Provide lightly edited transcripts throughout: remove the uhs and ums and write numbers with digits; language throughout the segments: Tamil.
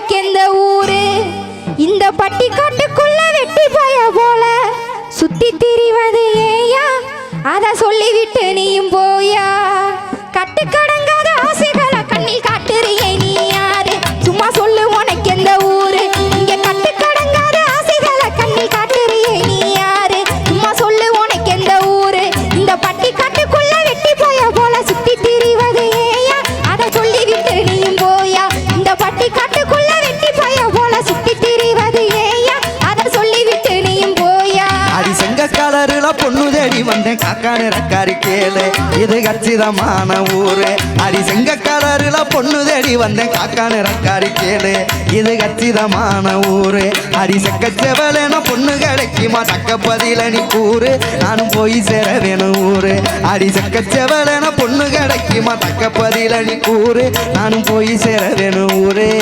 உனக்கு எந்த ஊரு? இந்த பட்டிக்காட்டுக்குள்ள வெட்டி பய போல சுத்தி திரிவது ஏயா? அத சொல்லிவிட்டு நீயும் போயா? கட்டுக்கடங்காத ஆசைகளை கண்ணில் காட்டுறியே நீ யாரு? சும்மா சொல்லு உனக்கு எந்த ஊரு? இங்க கட்டுக்கடங்காத ஆசைகளை கண்ணில் காட்டுறியே நீ யாரு? சும்மா சொல்லு உனக்கு எந்த ஊரு? இந்த பட்டிக்காட்டுக்குள்ள வெட்டி பய போல சுத்தி திரிவது ஏயா? அத சொல்லிவிட்டு நீயும் போயா? இந்த பட்டிக்காட்டுக்குள்ள வெட்டி பய போல சுத்தி திரிவது ஏயா? அத சொல்லிவிட்டு நீயும் போயா? அடி செங்க கலருல பொண்ணு தேடி வந்தேன் காக்கான ரக்காரி கேளு, இது கச்சிதமான ஊரு. அடி செங்க கலருல பொண்ணு தேடி வந்தேன் காக்கான ரக்காரி கேளு, இது கச்சிதமான ஊரு. அடி செக்கச்செவலேன பொண்ணு கிடைக்குமா தக்க பதில நீ கூறு, நானும் போய் சேர வேணும் ஊரு. அடி செக்கச்செவலேன பொண்ணு கிடைக்குமா தக்க பதில நீ கூறு, நானும் போய் சேர வேணும் ஊரே.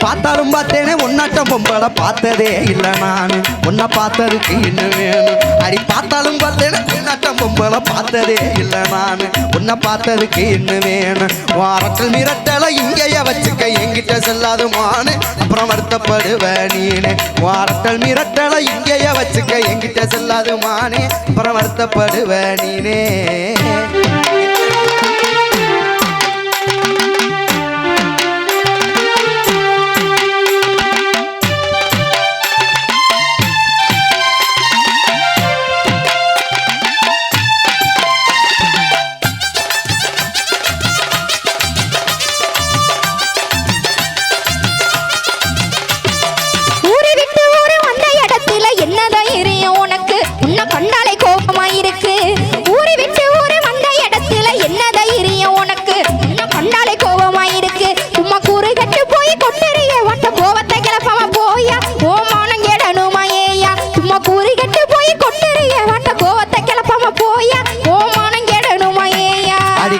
பார்த்தாலும் பார்த்தேனே உன்னாட்டம் பொம்பளை பார்த்ததே இல்லை நானு, உன்னை பார்த்ததுக்கு இன்னும் வேணும். அடி பார்த்தாலும் பார்த்தேனே உன்னாட்டம் பொம்பளை பார்த்ததே இல்லை நானு, உன்னை பார்த்ததுக்கு இன்னும் வேணும். வாரத்தில் மிரட்டலை இங்கேயே வச்சுக்க என்கிட்ட செல்லாது மானு, அப்புறம் வருத்தப்படுவ நீனு. வாரத்தில் மிரட்டலை இங்கேயே வச்சுக்க என்கிட்ட செல்லாது மானே, அப்புறம் வருத்தப்படுவ நீனே.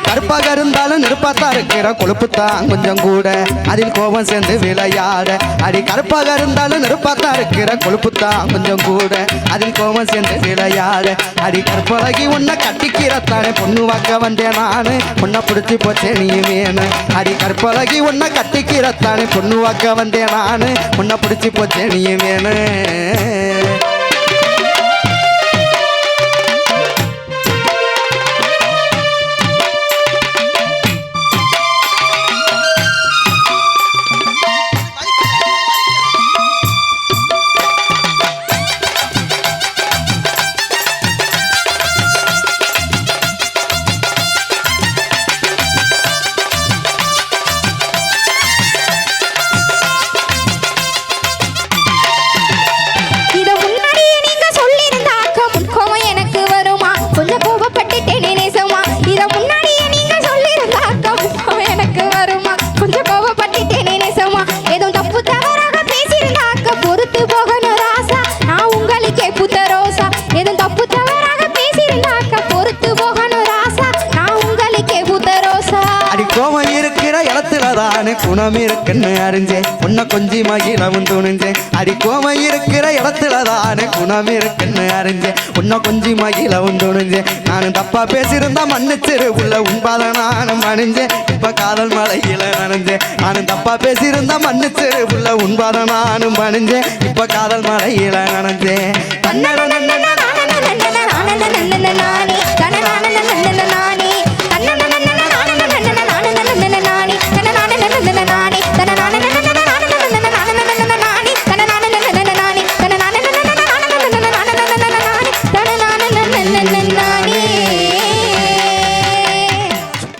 கருப்பாக இருந்தாலும் நெருப்பாத்தான் இருக்கிற கொழுப்புத்தான் கொஞ்சம் கூட, அதில் கோபம் சேர்ந்து விளையாட. அடி கருப்பாக இருந்தாலும் நெருப்பாத்தான் இருக்கிற கொழுப்புத்தான் கொஞ்சம் கூட, அதில் கோபம் சேர்ந்து விளையாட. அடி கற்பழகி உன்னை கட்டிக்கிறத்தானே பொண்ணு வாக்க வந்தேன் நானு, உன்னை பிடிச்சி போச்சே நீ வேணும். அடி கற்பழகி உன்னை கட்டிக்கிறத்தானே பொண்ணு வாக்க வந்தேன் நானு, உன்னை பிடிச்சி போச்சே நீ வேணும். கோவம் இருக்கிற இடத்துலதானே குணம் இருக்குன்னு அறிஞ்சேன், உன்னை கொஞ்சி மகிழவும் துணிஞ்சேன். அடி கோவம் இருக்கிற இடத்துலதானே குணம் இருக்குன்னு அறிஞ்சேன், உன்னை கொஞ்சி மகிழவும் துணிஞ்சேன். நானும் தப்பா பேசியிருந்தா மன்னிச்சிரு உள்ள உண்பாத நானும் அணிஞ்சேன், இப்ப காதல் மலையில நனைஞ்சேன். நானும் தப்பா பேசியிருந்தா மன்னிச்சிரு உள்ள உண்பாத நானும் அணிஞ்சேன், இப்ப காதல் மலையில நனைஞ்சேன். கண்ணட